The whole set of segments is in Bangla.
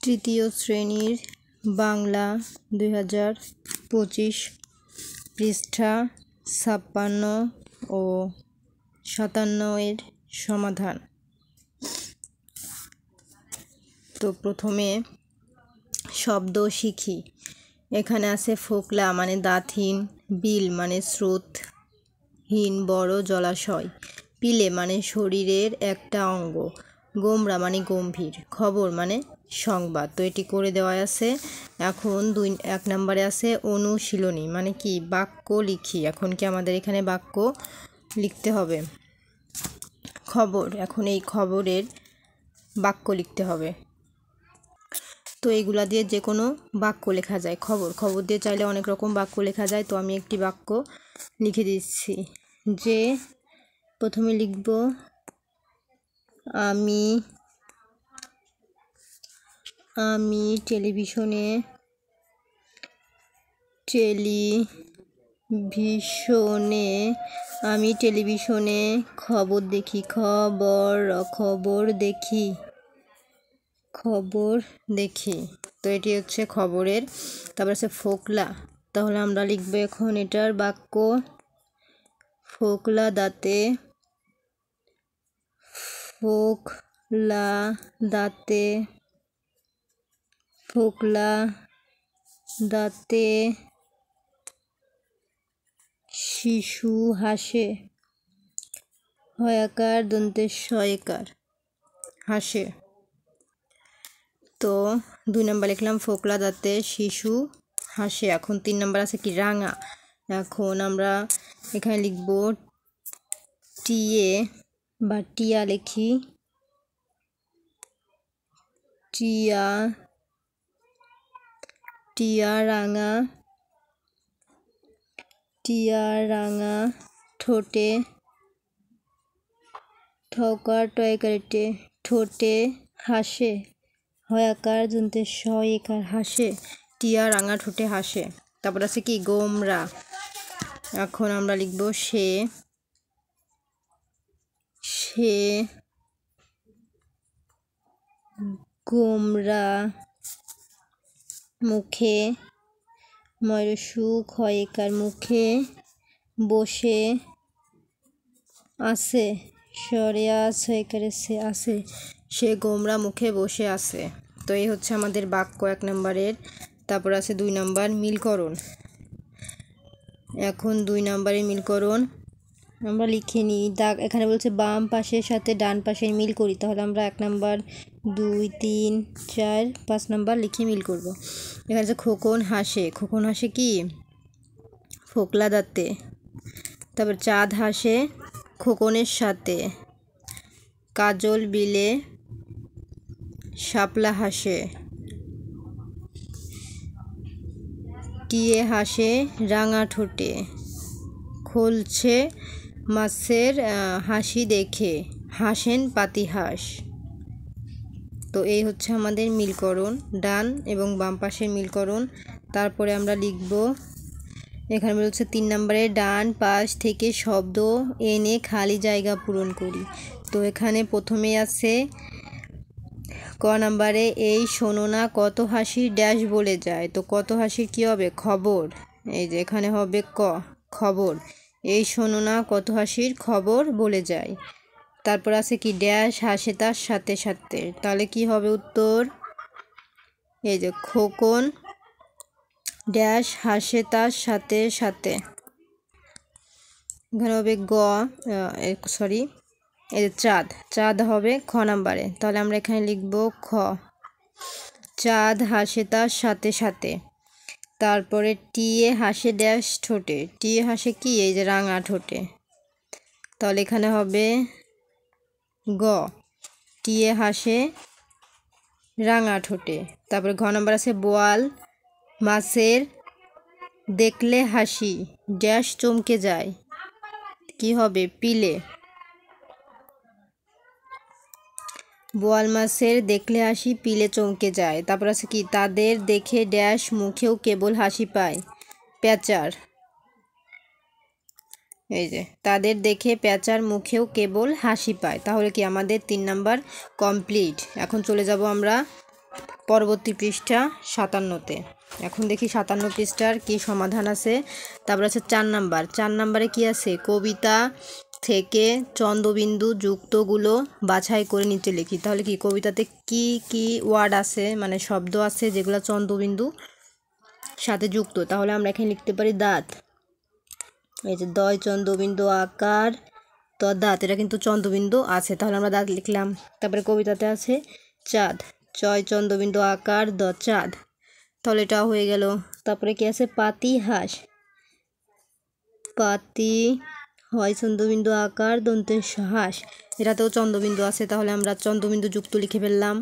তৃতীয় শ্রেণীর বাংলা 2025 পৃষ্ঠা 56 ও 57 এর সমাধান। তো প্রথমে শব্দ শিখি। এখানে আছে ফোকলা মানে দাঁতহীন, বিল মানে স্রোতহীন বড় জলাশয়, পিলে মানে শরীরের একটা অঙ্গ, গোমরা মানে গম্ভীর, খবর মানে সংবাদ। তো এটি করে দেওয়া আছে। এখন 1 নম্বরে আছে অনুশীলনী মানে কি বাক্য লিখি। এখন কি আমাদের এখানে বাক্য লিখতে হবে। খবর, এখন এই খবরের বাক্য লিখতে হবে। তো এইগুলা দিয়ে যে কোনো বাক্য লেখা যায়। খবর দিয়ে চাইলে অনেক রকম বাক্য লেখা যায়। তো আমি একটি বাক্য লিখে দিচ্ছি। যে প্রথমে লিখব আমি টেলিভিশনে খবর দেখি। তো এটি হচ্ছে খবরের। তারপর আছে ফোকলা। তাহলে আমরা লিখবো এখন এটার বাক্য। ফোকলা দাঁতে শিশু হাসে। হয়াকার দন্তের শয়কার হাসে। তো 2 নম্বর লিখলাম ফোকলা দাঁতে শিশু হাসে। এখন 3 নম্বর আছে কি রাঙা। এখন আমরা এখানে লিখব টিয়ে বা টিয়া লিখি। টিয়া রাঙা ঠোঁটে ঠোঁটে হাসে। হয়াকার দন্তের শয়কার হাসে। টিয়া রাঙা ঠোঁটে হাসে। তারপর আছে কি গোমরা। এখন আমরা লিখব সে গোমরা মুখে ময়ূরসুখ হয়কার মুখে বসে আছে। সে গোমরা মুখে বসে আছে। তো এই হচ্ছে আমাদের বাক্য 1 নম্বরের। তারপর আছে 2 নম্বর মিলকরণ। এখন 2 নম্বরের মিলকরণ আমরা লিখে নিই। এখানে বলছে বাম পাশের সাথে ডান পাশের মিল করি। তাহলে আমরা 1 নম্বর 2 3 4 5 নম্বর লিখে মিল করব। এখানে আছে খোকন হাসে কি ফোকলা দাঁতে। তারপর চাঁদ হাসে খোকনের সাথে। কাজল বিলে শাপলা হাসে। টিয়ে হাসে রাঙা ঠোঁটে। খোলছে মাছের হাসি দেখে হাসেন পাতিহাঁস। তো এই হচ্ছে আমাদের মিলকরণ, ডান এবং বাম পাশের মিলকরণ। তারপরে আমরা লিখব এখানে বলছে 3 নম্বরে ডান পাশ থেকে শব্দ এনে খালি জায়গা পূরণ করি। তো এখানে প্রথমে আছে ক নম্বরে এই শোনো না কত হাসির ড্যাশ বলে যায়। তো কত হাসির কি হবে খবর। এই যে এখানে হবে খবর। এই শোনো না কত হাসির খবর বলে যায়। তারপর আছে কি ড্যাশ হাসে তার সাথে সাথে। তাহলে কি হবে উত্তর। এই যে খোকন ড্যাশ হাসে তার সাথে সাথে। এখানে হবে এই যে চাঁদ হবে খ নম্বরে। তাহলে আমরা এখানে লিখব খ চাঁদ হাসে তার সাথে সাথে। তারপরে টিয়ে হাসে ড্যাশ ঠোঁটে। টিয়ে হাসে কি এই যে রাঙা ঠোঁটে। তাহলে এখানে হবে গ টিয়ে হাসে রাঙা ঠোঁটে। তারপরে ঘ নম্বর আছে বোয়াল মাছের দেখলে হাসি ড্যাশ চমকে যায়। কি হবে পিলে। বোয়াল মাছের দেখলে হাসি পিলে চমকে যায়। তারপর আছে কি তাদের দেখে ড্যাশ মুখেও কেবল হাসি পায় প্যাঁচার। এই যে তাদের দেখে প্যাঁচার মুখেও কেবল হাসি পায়। তাহলে কি আমাদের 3 নাম্বার কমপ্লিট। এখন চলে যাব আমরা পরবর্তী পৃষ্ঠা 57-তে। এখন দেখি 57 পৃষ্ঠার কি সমাধান আছে। তারপর আছে 4 নাম্বার। 4 নাম্বারে কি আছে, কবিতা থেকে চন্দ্রবিন্দু যুক্তগুলো বাছাই করে নিচে লিখি। তাহলে কি কবিতাতে কি কি ওয়ার্ড আছে, মানে শব্দ আছে যেগুলো চন্দ্রবিন্দু সাথে যুক্ত। তাহলে আমরা এখানে লিখতে পারি দাঁত, এই যে দয় চন্দ্রবিন্দু আকার তো দাঁত, এটা কিন্তু চন্দ্রবিন্দু আছে, তাহলে আমরা দাঁত লিখলাম। তারপরে কবিতাতে আছে চাঁদ, চয় চন্দ্রবিন্দু আকার দ চাঁদ, তাহলে এটা হয়ে গেল। তারপরে কি আছে পাতি হাঁস, পাতি হয় চন্দ্রবিন্দু আকার দন্তে হাঁস, এটাতেও চন্দ্রবিন্দু আছে, তাহলে আমরা চন্দ্রবিন্দু যুক্ত লিখে ফেললাম।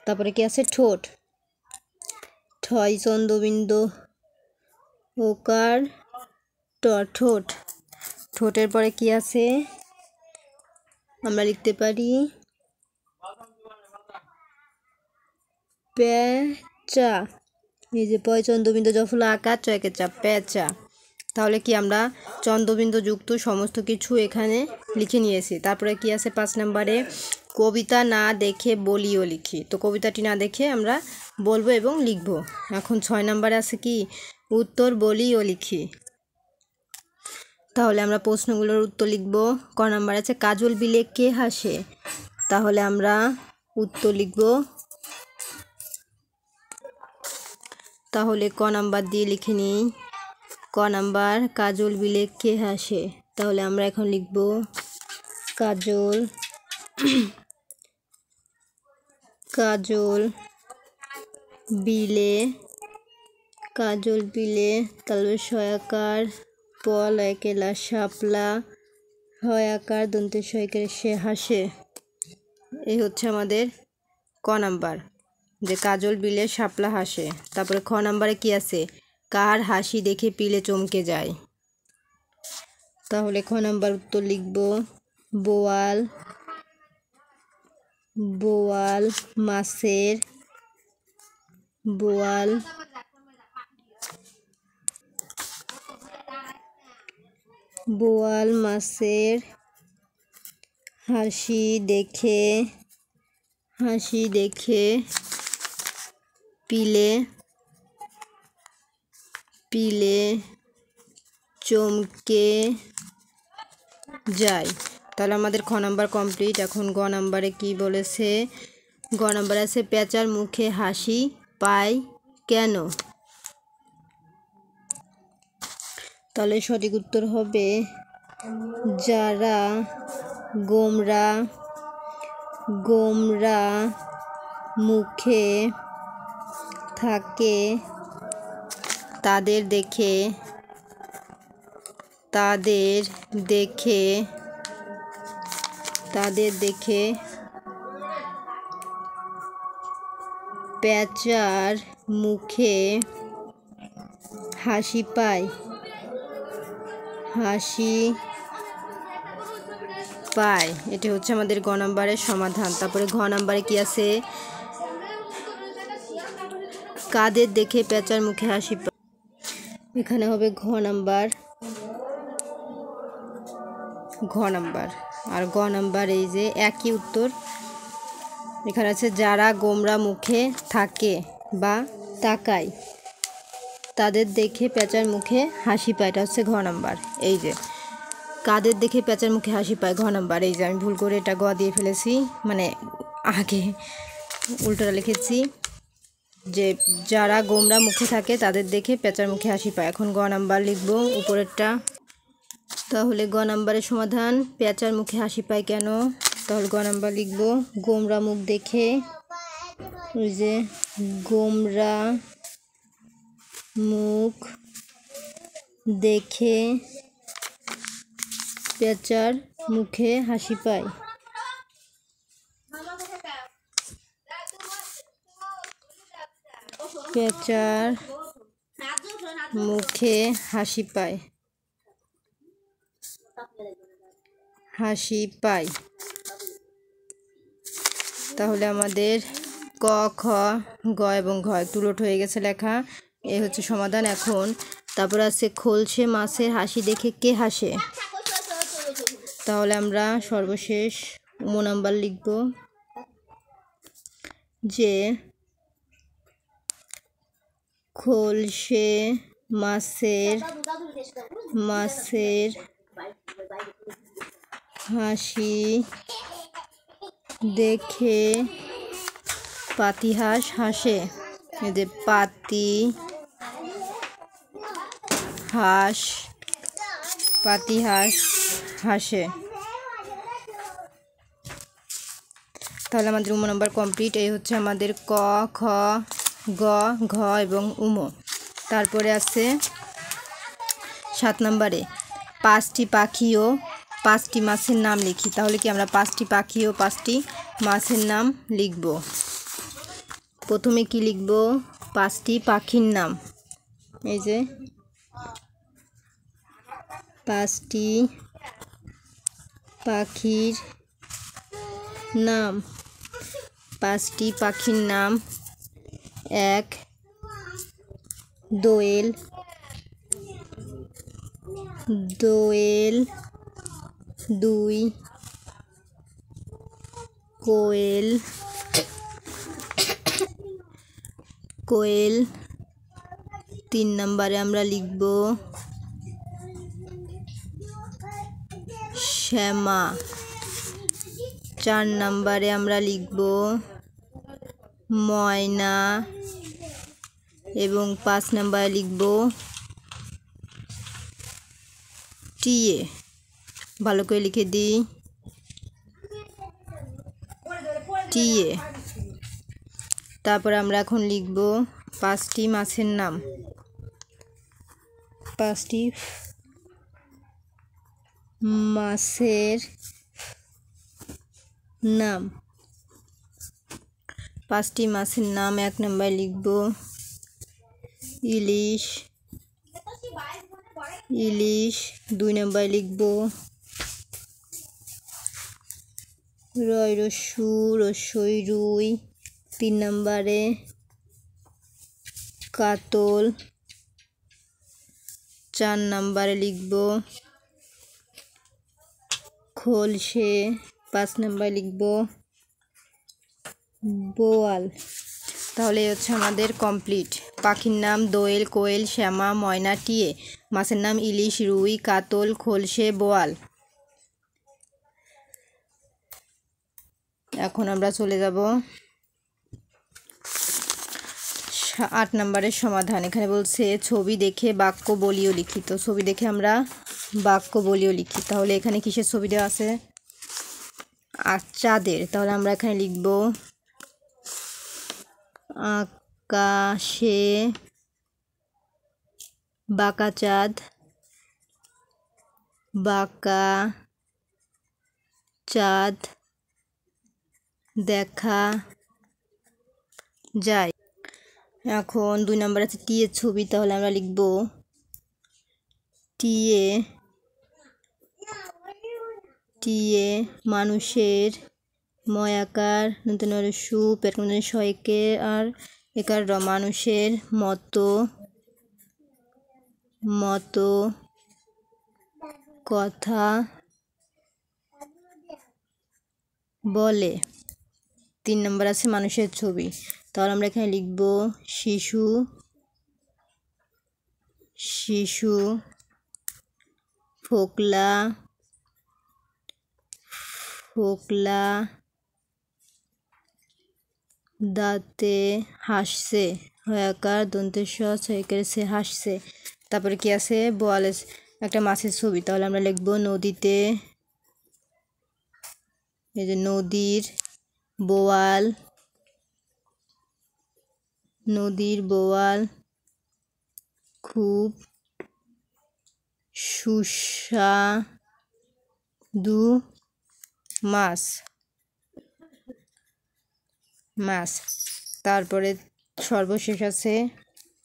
তারপরে কি আছে ঠোঁট, ঠয় চন্দ্রবিন্দু ওকার ঠোঁট, ঠোঁটের পরে কি আছে আমরা লিখতে পারি পেঁচা, এই যে পয় চন্দ্রবিন্দু জফলা আকার চয়কে চা পেঁচা, তাহলে কি আমরা চন্দ্রবিন্দু যুক্ত সমস্ত কিছু এখানে লিখে নিয়েছি। তারপরে কি আছে 5 নম্বরে কবিতা না দেখে বলিও লিখি। তো কবিতাটি না দেখে আমরা বলবো এবং লিখব। এখন 6 নম্বরে আছে কি উত্তর বলিও লিখি। তাহলে আমরা প্রশ্নগুলোর উত্তর লিখব। ক নাম্বার আছে কাজল বিলে কে হাসে, তাহলে আমরা উত্তর লিখব। তাহলে ক নাম্বার দিয়ে লিখে নিই। ক নাম্বার কাজল বিলে কে হাসে, তাহলে আমরা এখন লিখব কাজল, কাজল বিলে, কাজল বিলে, তাহলে সয়াকার পল একেলা শাপলা হয়াকার দন্তে সয়কের সে হাসে। এই হচ্ছে আমাদের ক নাম্বার, যে কাজল বিলে শাপলা হাসে। তারপরে খ নাম্বারে কি আছে কার হাসি দেখে পিলে চমকে যায়, তাহলে খ নাম্বার উত্তর লিখব বোয়াল, বোয়াল মাছের, বোয়াল বোয়াল মাছের হাসি দেখে, হাসি দেখে পিলে, পিলে চমকে যায়। তাহলে আমাদের খ নাম্বার কমপ্লিট। এখন গ নাম্বারে কি বলেছে, গ নাম্বারে আছে পেঁচার মুখে হাসি পায় কেন, তাহলে সঠিক উত্তর হবে যারা গোমরা, গোমরা মুখে থাকে তাদের দেখে, তাদের দেখে, তাদের দেখে পেঁচার মুখে হাসি পায়, হাসি পায়। এটি হচ্ছে আমাদের গ নাম্বারের সমাধান। তারপরে ঘ নাম্বারে কি আছে কাদের দেখে পেঁচার মুখে হাসি পায়, এখানে হবে ঘ নাম্বার, ঘ নাম্বার। আর গ নাম্বার এই যে একই উত্তর, এখানে আছে যারা গোমরা মুখে থাকে বা তাকায় তাদের দেখে পেঁচার মুখে হাসি পায়, এটা হচ্ছে ঘ নাম্বার। এই যে কাদের দেখে পেঁচার মুখে হাসি পায়, ঘ নাম্বার। এই যে আমি ভুল করে এটা গ দিয়ে ফেলেছি, মানে আগে উল্টোটা লিখেছি, যে যারা গোমরা মুখে থাকে তাদের দেখে পেঁচার মুখে হাসি পায়। এখন গ নাম্বার লিখব উপরেরটা। তাহলে গ নাম্বারের সমাধান পেঁচার মুখে হাসি পায় কেন, তাহলে গ নাম্বার লিখব গোমরা মুখ দেখে, ওই যে গোমরা মুখ দেখে পেঁচার মুখে হাসি পায়, পেঁচার মুখে হাসি পায়, হাসি পায়। তাহলে আমাদের ক খ গ এবং ঘ তুলট হয়ে গেছে লেখা, এই হচ্ছে সমাধান। এখন তারপর আছে খোলসে মাছের হাসি দেখে কে হাসে, তাহলে আমরা সর্বশেষ নাম্বার লিখব যে খোলসে মাছের হাসি দেখে পাতিহাঁস হাসে। এই যে পাতিহাঁস হাসে। তাহলে আমাদের উম নম্বর কমপ্লিট। এই হচ্ছে আমাদের ক, খ, গ, ঘ এবং উম। তারপরে আছে 7 নম্বরে 5টি পাখি ও 5টি মাছের নাম লিখি। তাহলে কি আমরা 5টি পাখি ও 5টি মাছের নাম লিখব। প্রথমে কি লিখব? 5টি পাখির নাম। এই যে 5টি পাখির নাম। 5টি পাখির নাম: 1 দোয়েল, 2 কোয়েল। 3 নম্বরে আমরা লিখব শ্যামা। 4 নম্বরে আমরা লিখব ময়না এবং 5 নম্বরে লিখব টিয়ে। ভালো করে লিখে দিই, টিয়ে। তারপর আমরা এখন লিখব 5টি মাছের নাম। 5টি মাছের নাম। 5টি মাছের নাম: 1 নম্বরে লিখব ইলিশ, 2 নম্বরে লিখব রসই রুই, 3 নম্বরে কাতল, 4 নম্বরে লিখব খোলসে, 5 নম্বরে লিখব বোয়াল। তাহলে হচ্ছে আমাদের কমপ্লিট। পাখির নাম দোয়েল, কোয়েল, শ্যামা, ময়না, টিয়ে। মাছের নাম ইলিশ, রুই, কাতল, খোলসে, বোয়াল। এখন আমরা চলে যাব 8 নম্বরের সমাধান। এখানে বলছে ছবি দেখে বাক্য বলিও লিখি। তো ছবি দেখে আমরা বাক্য বলিও লিখি। তাহলে এখানে কিসের ছবি দেওয়া আছে? চাঁদের। তাহলে আমরা এখানে লিখব আকাশে বাঁকা চাঁদ, বাঁকা চাঁদ দেখা যায়। এখন 2 নম্বর আছে টিয়ের ছবি। তাহলে আমরা লিখব টিয়ে মানুষের ময়াকার নতুন সু পেট শয়কে আর একার মানুষের মতো কথা বলে। 3 নম্বর আছে মানুষের ছবি। তাহলে আমরা এখানে লিখব শিশু ফোকলা দাঁতে হাসছে, হয়াকার দন্তেশ ছয়কের সে হাসছে। তারপরে কি আছে? বোয়ালের একটা মাছের ছবি। তাহলে আমরা লিখব নদীতে, এই যে নদীর বোয়াল খুব সুস্বাদু মাছ। তারপরে সর্বশেষ আছে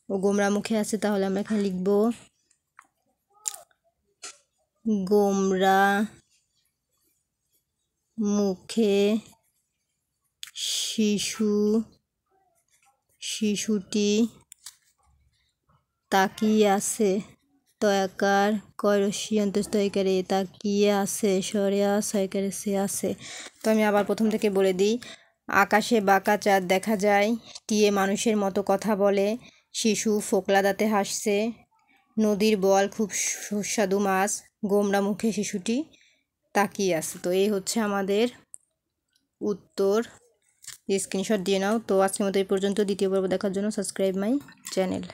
ও গোমরা মুখে আছে। তাহলে আমরা এখানে লিখব গোমরা মুখে শিশুটি তাকিয়ে আছে, তয়াকার কয়রসি অন্তস্তয়কারে তাকিয়ে আছে, সরেয়া ছয়কারে সে আছে। তো আমি আবার প্রথম থেকে বলে দিই। আকাশে বাঁকা চাঁদ দেখা যায়, টিয়ে মানুষের মতো কথা বলে, শিশু ফোকলা দাঁতে হাসছে। নদীর বল খুব সুস্বাদু মাছ। গোমড়া মুখে শিশুটি তাকিয়ে আছে। তো এই হচ্ছে আমাদের উত্তর। স্ক্রিনশট দিয়ে নাও। তো আজকের মতো এই পর্যন্ত। দ্বিতীয় পর্ব দেখার জন্য সাবস্ক্রাইব মাই চ্যানেল।